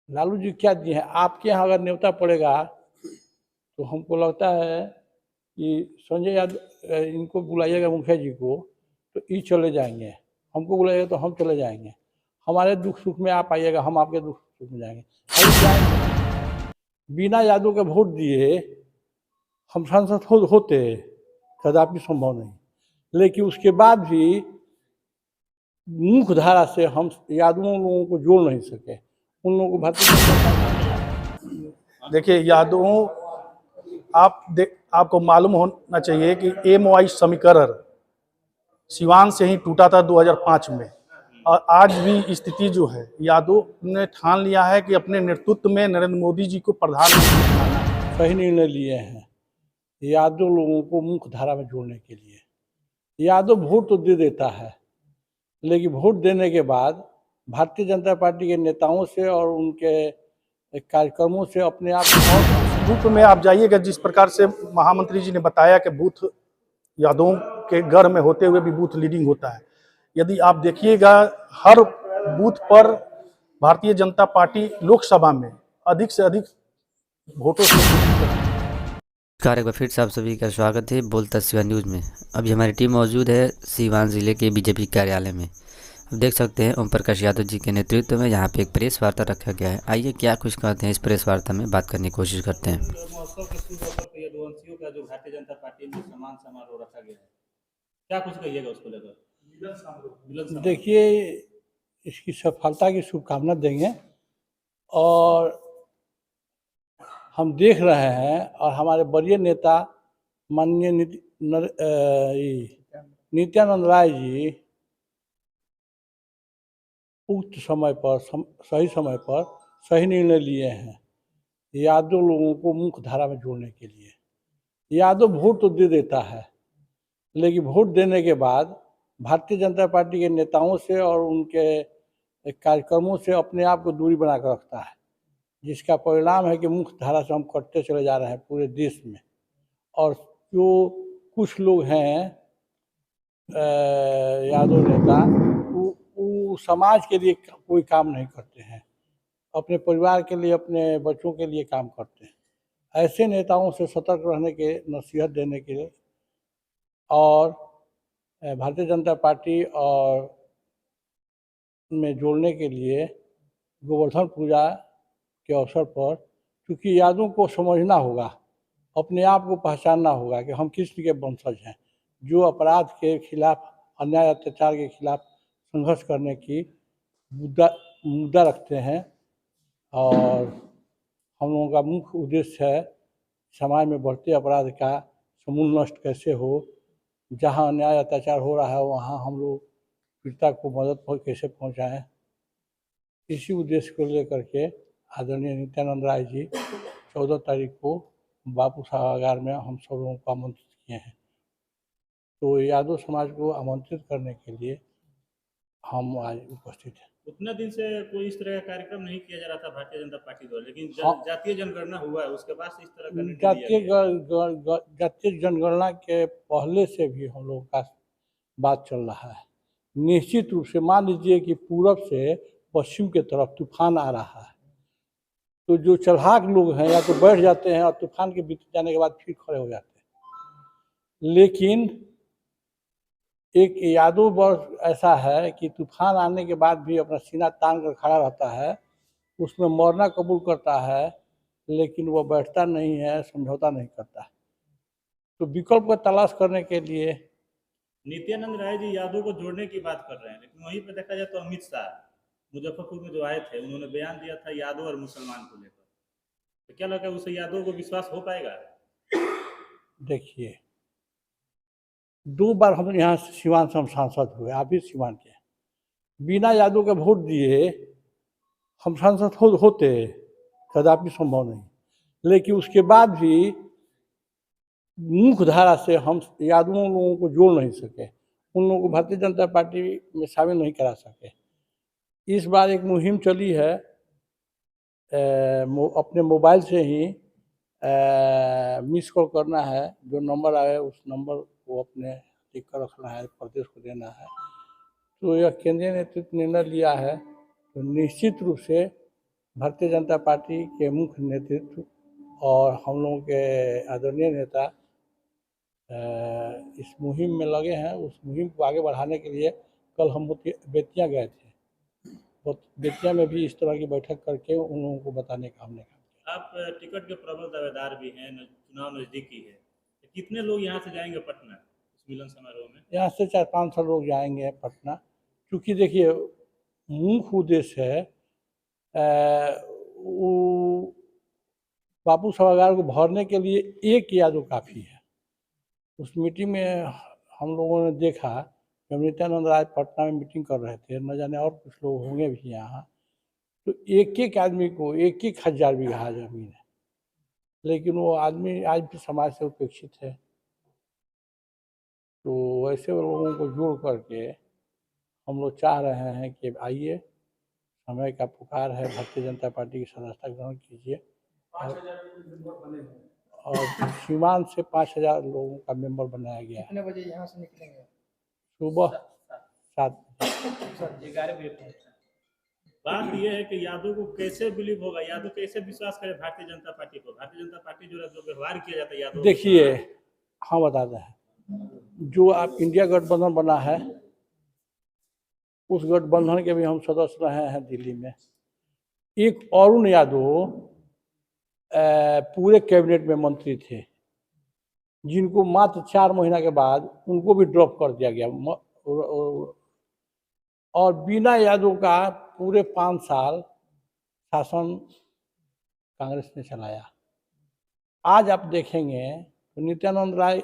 लालू जी क्या दिए हैं? आपके यहाँ अगर न्योता पड़ेगा तो हमको लगता है कि संजय यादव इनको बुलाइएगा, मुखिया जी को, तो ये चले जाएंगे। हमको बुलाइएगा तो हम चले जाएंगे। हमारे दुख सुख में आप आइएगा, हम आपके दुख सुख में जाएंगे। अरे जाएंगे। बिना यादव के वोट दिए हम सांसद होते कदापि संभव नहीं। लेकिन उसके बाद भी मुख्य धारा से हम यादवों लोगों को जोड़ नहीं सके। उन लोगों को भारतीय जनता पार्टी देखिए यादवों आपको मालूम होना चाहिए कि एमवाई समीकरण सिवान से ही टूटा था 2005 में। और आज भी स्थिति जो है, यादव ने ठान लिया है कि अपने नेतृत्व में नरेंद्र मोदी जी को प्रधानमंत्री बनाना है। सही निर्णय लिए हैं यादव लोगों को मुख्य धारा में जोड़ने के लिए। यादव वोट तो दे देता है, लेकिन वोट देने के बाद भारतीय जनता पार्टी के नेताओं से और उनके कार्यक्रमों से अपने आप बूथ में आप जाइएगा, जिस प्रकार से महामंत्री जी ने बताया कि बूथ यादवों के गढ़ में होते हुए भी बूथ लीडिंग होता है। यदि आप देखिएगा, हर बूथ पर भारतीय जनता पार्टी लोकसभा में अधिक से अधिक वोटों से नमस्कार, एक बार फिर से आप सभी का स्वागत है बोलता सिवा न्यूज़ में। अभी हमारी टीम मौजूद है सीवान ज़िले के बीजेपी कार्यालय में। अब देख सकते हैं ओम प्रकाश यादव जी के नेतृत्व में यहाँ पे एक प्रेस वार्ता रखा गया है। आइए क्या कुछ कहते हैं इस प्रेस वार्ता में, बात करने की कोशिश करते हैं। महोत्सव के शुभ अवसर पर यदुवंशियों का जो भारतीय जनता पार्टी में सम्मान समारोह रखा गया है, क्या कुछ कहिएगा उसको लेकर? देखिए, इसकी सफलता की शुभकामना देंगे। और हम देख रहे हैं और हमारे वरीय नेता माननीय नित्यानंद राय जी उक्त समय पर सही समय पर सही निर्णय लिए हैं यादव लोगों को मुख्य धारा में जोड़ने के लिए। यादव वोट तो दे देता है, लेकिन वोट देने के बाद भारतीय जनता पार्टी के नेताओं से और उनके कार्यक्रमों से अपने आप को दूरी बनाकर रखता है, जिसका परिणाम है कि मुख्य धारा से हम कटते चले जा रहे हैं पूरे देश में। और जो कुछ लोग हैं यादव नेता, वो समाज के लिए कोई काम नहीं करते हैं, अपने परिवार के लिए, अपने बच्चों के लिए काम करते हैं। ऐसे नेताओं से सतर्क रहने के नसीहत देने के लिए और भारतीय जनता पार्टी और में जोड़ने के लिए गोवर्धन पूजा के अवसर पर, क्योंकि यादवों को समझना होगा, अपने आप को पहचानना होगा कि हम किस के वंशज हैं, जो अपराध के खिलाफ, अन्याय अत्याचार के खिलाफ संघर्ष करने की मुद्दा रखते हैं। और हम लोगों का मुख्य उद्देश्य है समाज में बढ़ते अपराध का समूल नष्ट कैसे हो, जहां अन्याय अत्याचार हो रहा है वहां हम लोग पीड़िता को मदद कैसे पहुंचाएं। इसी उद्देश्य को लेकर के आदरणीय नित्यानंद राय जी 14 तारीख को बापू सभागार में हम सब लोगों को आमंत्रित किए हैं। तो यादव समाज को आमंत्रित करने के लिए हम आज उपस्थित हैं। उतना दिन से कोई इस तरह का कार्यक्रम नहीं किया जा रहा था भारतीय जनता पार्टी द्वारा, लेकिन जातीय जनगणना हुआ है, उसके बाद से इस तरह का जातीय जनगणना के पहले से भी हम लोगों का बात चल रहा है। निश्चित रूप से मान लीजिए कि पूरब से पश्चिम के तरफ तूफान आ रहा है, तो जो चढ़ाक लोग हैं या तो बैठ जाते हैं और तूफान के बीत जाने के बाद फिर खड़े हो जाते हैं। लेकिन एक यादव वर्ग ऐसा है कि तूफान आने के बाद भी अपना सीना तान कर खड़ा रहता है, उसमें मरना कबूल करता है, लेकिन वह बैठता नहीं है, समझौता नहीं करता है। तो विकल्प का तलाश करने के लिए नित्यानंद राय जी यादव को जोड़ने की बात कर रहे हैं, लेकिन वहीं पर देखा जाए तो अमित शाह मुजफ्फरपुर में जो आए थे, उन्होंने बयान दिया था यादव और मुसलमान को लेकर। तो क्या लगा उसे यादव को विश्वास हो पाएगा? देखिए, 2 बार हम यहाँ से सिवान से हम सांसद हुए, आप भी सिवान के। बिना यादव के वोट दिए हम सांसद होते कदापि संभव नहीं। लेकिन उसके बाद भी मुख्य धारा से हम यादवों लोगों को जोड़ नहीं सके, उन लोगों को भारतीय जनता पार्टी में शामिल नहीं करा सके। इस बार एक मुहिम चली है, अपने मोबाइल से ही मिस कॉल करना है, जो नंबर आए उस नंबर को अपने लिख कर रखना है, प्रदेश को देना है। तो यह केंद्रीय नेतृत्व निर्णय लिया है, तो निश्चित रूप से भारतीय जनता पार्टी के मुख्य नेतृत्व और हम लोगों के आदरणीय नेता इस मुहिम में लगे हैं। उस मुहिम को आगे बढ़ाने के लिए कल हम बेतिया गए थे। बेतिया में भी इस तरह की बैठक करके उन लोगों को बताने का हमने काम किया। आप टिकट के प्रबल दावेदार भी हैं, चुनाव नज़दीकी है, तो कितने लोग यहाँ से जाएंगे पटना इस मिलन समारोह में? यहाँ से 400-500 लोग जाएंगे पटना, क्योंकि देखिए मुख्य उद्देश्य है वो बापू सभागार को भरने के लिए एक यादव काफ़ी है। उस मीटिंग में हम लोगों ने देखा जब नित्यानंद राय पटना में मीटिंग कर रहे थे, न जाने और कुछ लोग होंगे भी यहाँ, तो एक एक आदमी को 1,000 बीघा जमीन है, लेकिन वो आदमी आज भी समाज से उपेक्षित है। तो ऐसे लोगों को जोड़ करके हम लोग चाह रहे हैं कि आइए, समय का पुकार है, भारतीय जनता पार्टी की सदस्यता ग्रहण कीजिए और सीमांत से 5,000 लोगों का मेंबर बनाया गया है। कितने बजे यहाँ से निकलेंगे? सुबह 7 बजे। बात यह है कि यादव को कैसे बिलीव होगा, यादव कैसे विश्वास करे भारतीय जनता पार्टी पर? भारतीय जनता पार्टी जो व्यवहार किया जाता है यादव, देखिए हम बताते हैं, जो आप इंडिया गठबंधन बना है उस गठबंधन के भी हम सदस्य रहे हैं दिल्ली में। एक अरुण यादव पूरे कैबिनेट में मंत्री थे, जिनको मात्र 4 महीना के बाद उनको भी ड्रॉप कर दिया गया, और बिना यादव का पूरे 5 साल शासन कांग्रेस ने चलाया। आज आप देखेंगे तो नित्यानंद राय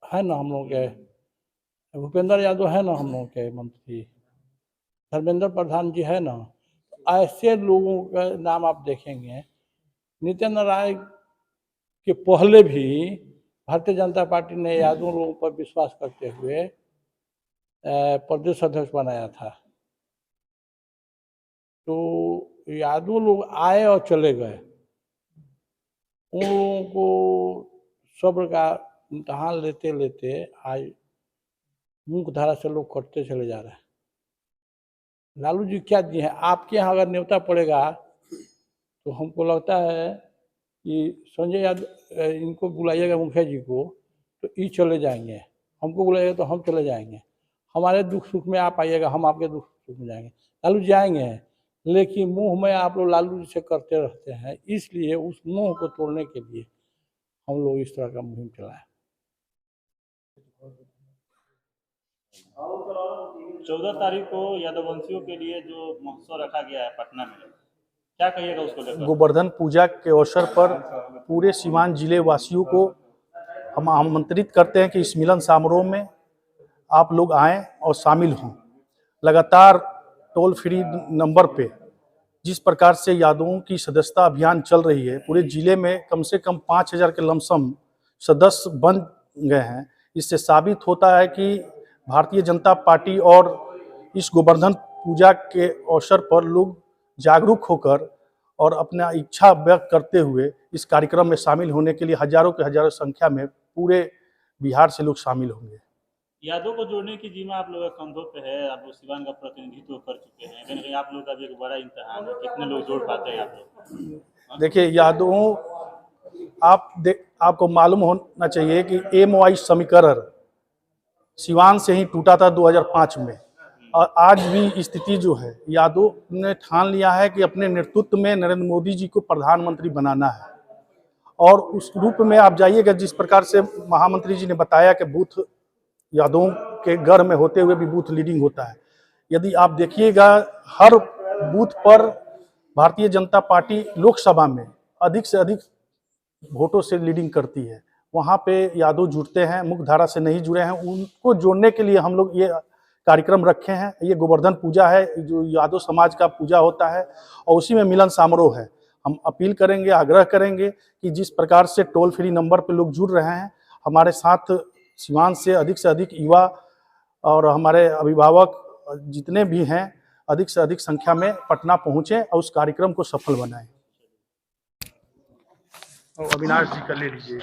है ना हम लोग के, भूपेंद्र यादव है ना हम लोग के मंत्री, धर्मेंद्र प्रधान जी है ना, ऐसे लोगों का नाम आप देखेंगे। नित्यानंद राय के पहले भी भारतीय जनता पार्टी ने यादव लोगों पर विश्वास करते हुए प्रदेश अध्यक्ष बनाया था। तो यादव लोग आए और चले गए, उन लोगों को सब्र का इम्तहान लेते लेते आज मुख्य धारा से लोग कटते चले जा रहे हैं। लालू जी क्या दिए हैं? आपके यहाँ अगर न्योता पड़ेगा तो हमको लगता है कि संजय यादव इनको बुलाइएगा, मुखिया जी को, तो ये चले जाएंगे। हमको बुलाइएगा तो हम चले जाएंगे। हमारे दुख सुख में आप आइएगा, हम आपके दुख सुख में जाएंगे। लालू जी आएंगे, लेकिन मुँह में आप लोग लालू जी से करते रहते हैं, इसलिए उस मुँह को तोड़ने के लिए हम लोग इस तरह का मुहिम चलाएं। 14 तारीख को यादववंशियों के लिए जो महोत्सव रखा गया है पटना में, क्या कहिएगा उसको लेकर? गोवर्धन पूजा के अवसर पर पूरे सीवान जिले वासियों को हम आमंत्रित करते हैं कि इस मिलन समारोह में आप लोग आएं और शामिल हों। लगातार टोल फ्री नंबर पे जिस प्रकार से यादवों की सदस्यता अभियान चल रही है, पूरे जिले में कम से कम 5,000 के लमसम सदस्य बन गए हैं। इससे साबित होता है कि भारतीय जनता पार्टी और इस गोवर्धन पूजा के अवसर पर लोग जागरूक होकर और अपना इच्छा व्यक्त करते हुए इस कार्यक्रम में शामिल होने के लिए हजारों के हजारों संख्या में पूरे बिहार से लोग शामिल होंगे। यादव को जोड़ने की जिम्मा आप लोगों के कंधों पे है, आप लोग सिवान का प्रतिनिधित्व कर चुके हैं, कहीं कहीं आप लोग का भी एक बड़ा इम्तिहान है, कितने लोग जोड़ पाते हैं आप लोग? देखिए यादवों, आपको मालूम होना चाहिए कि MOI समीकरण सिवान से ही टूटा था 2005 में, और आज भी स्थिति जो है, यादव ने ठान लिया है कि अपने नेतृत्व में नरेंद्र मोदी जी को प्रधानमंत्री बनाना है। और उस रूप में आप जाइएगा, जिस प्रकार से महामंत्री जी ने बताया कि बूथ यादवों के घर में होते हुए भी बूथ लीडिंग होता है। यदि आप देखिएगा, हर बूथ पर भारतीय जनता पार्टी लोकसभा में अधिक से अधिक वोटों से लीडिंग करती है। वहाँ पे यादव जुड़ते हैं, मुख्य धारा से नहीं जुड़े हैं, उनको जोड़ने के लिए हम लोग ये कार्यक्रम रखे हैं। ये गोवर्धन पूजा है, जो यादव समाज का पूजा होता है, और उसी में मिलन समारोह है। हम अपील करेंगे, आग्रह करेंगे कि जिस प्रकार से टोल फ्री नंबर पे लोग जुड़ रहे हैं, हमारे साथ सीवान से अधिक युवा और हमारे अभिभावक जितने भी हैं अधिक से अधिक संख्या में पटना पहुँचें और उस कार्यक्रम को सफल बनाएं। अविनाश जी का ले लीजिए।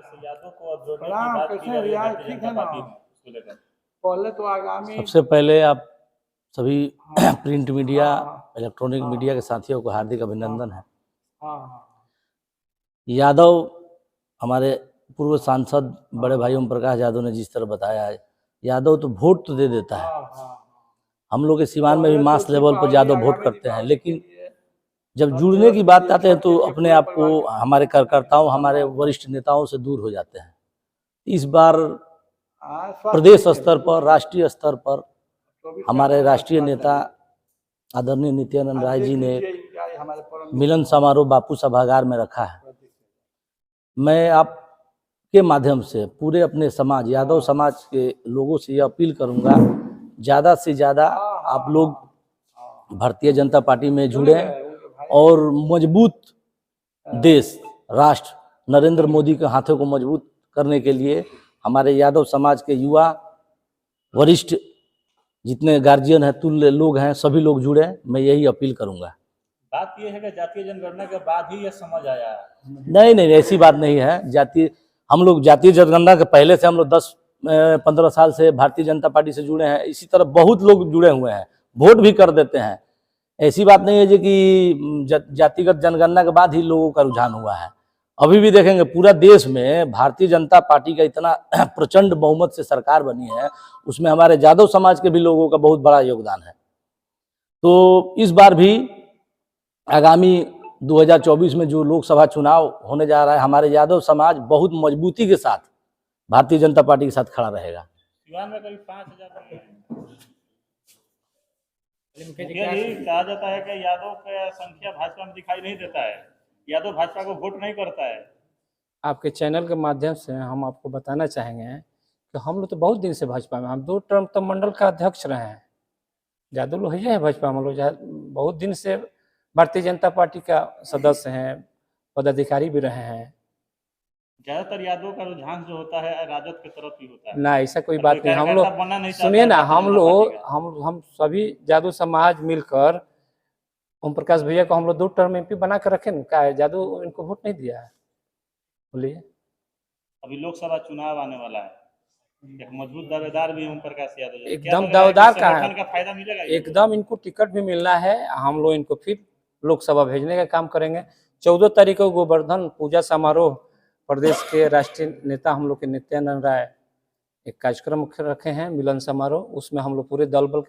जैसे यादव को अब जोड़ने की प्रणाम, बात की कैसे जा रही है रियाज? भारतीय ठीक जनता है ना? पार्टी में, उसको लेकर पहले तो आगामी सबसे पहले आप सभी हाँ, प्रिंट मीडिया, हाँ, इलेक्ट्रॉनिक हाँ, मीडिया के साथियों को हार्दिक अभिनंदन है। हाँ, हाँ, यादव हमारे पूर्व सांसद बड़े भाई ओम प्रकाश यादव ने जिस तरह बताया है, यादव तो वोट तो दे देता है। हाँ, हाँ, हम लोग के सिवान में भी पहले मास तो लेवल पर यादव आगामी वोट करते हैं, दीपावली लेकिन के लिए जब जुड़ने की बात आते हैं तो छठ के लिए अपने पूरे आप परिवार को के हमारे कार्यकर्ताओं, हमारे वरिष्ठ नेताओं से दूर हो जाते हैं। इस बार हाँ, स्वास्थ्य प्रदेश के स्तर पर, राष्ट्रीय स्तर पर 24 हमारे घंटे राष्ट्रीय स्वास्थ्य नेता आदरणीय नित्यानंद आज राय देख जी ने लीजिए इनका ये हमारे परम मिलन समारोह बापू सभागार में रखा है। मैं आपके माध्यम से पूरे अपने समाज, यादव समाज के लोगों से ये अपील करूंगा, ज़्यादा से ज़्यादा आप लोग भारतीय जनता पार्टी में जुड़ें और मजबूत देश, राष्ट्र नरेंद्र मोदी के हाथों को मजबूत करने के लिए हमारे यादव समाज के युवा, वरिष्ठ जितने गार्जियन हैं, तुल्य लोग हैं, सभी लोग जुड़े। मैं यही अपील करूंगा। बात यह है कि जातीय जनगणना के बाद ही यह समझ आया है। नहीं नहीं, ऐसी बात नहीं है। हम लोग जातीय जनगणना के पहले से हम लोग 10-15 साल से भारतीय जनता पार्टी से जुड़े हैं। इसी तरह बहुत लोग जुड़े हुए हैं, वोट भी कर देते हैं। ऐसी बात नहीं है जी कि जातिगत जनगणना के बाद ही लोगों का रुझान हुआ है। अभी भी देखेंगे पूरा देश में भारतीय जनता पार्टी का इतना प्रचंड बहुमत से सरकार बनी है, उसमें हमारे यादव समाज के भी लोगों का बहुत बड़ा योगदान है। तो इस बार भी आगामी 2024 में जो लोकसभा चुनाव होने जा रहा है, हमारे यादव समाज बहुत मजबूती के साथ भारतीय जनता पार्टी के साथ खड़ा रहेगा। सिवान में करीब 5,000 लोग हैं। मुखिया जी, मुखिया जी, कहा जाता है कि यादव का संख्या भाजपा में दिखाई नहीं देता है, यादव भाजपा को वोट नहीं करता है। आपके चैनल के माध्यम से हम आपको बताना चाहेंगे कि हम लोग तो बहुत दिन से भाजपा में, हम 2 टर्म तो मंडल का अध्यक्ष रहे हैं। यादव लोग है भाजपा में, लोग बहुत दिन से भारतीय जनता पार्टी का सदस्य हैं, पदाधिकारी भी रहे हैं। ज्यादातर यादव का रुझान जो होता है राजद की तरफ ही होता है। ना, ऐसा कोई बात नहीं। हम कार्यकर्ता बनना नहीं लोग चाहता सुनिए ना, भारतीय हम जनता लोग पार्टी का। हम सभी यादव समाज मिलकर ओम प्रकाश भैया को हम लोग 2 टर्म MP बना कर रखे ना। क्या है, यादव इनको वोट नहीं दिया है? बोलिए। अभी लोकसभा चुनाव आने वाला है, एक मजबूत दावेदार भी ओम प्रकाश यादव जो। एकदम क्या लग रहा है कि दावेदार का है। संगठन का फायदा मिलेगा इनको? एकदम इनको टिकट भी मिलना है। हम लोग इनको फिर लोकसभा भेजने का काम करेंगे। 14 तारीख को गोवर्धन पूजा समारोह प्रदेश के राष्ट्रीय नेता हम लोग के नित्यानंद राय एक कार्यक्रम रखे हैं, मिलन समारोह। उसमें हम लोग पूरे दल बल के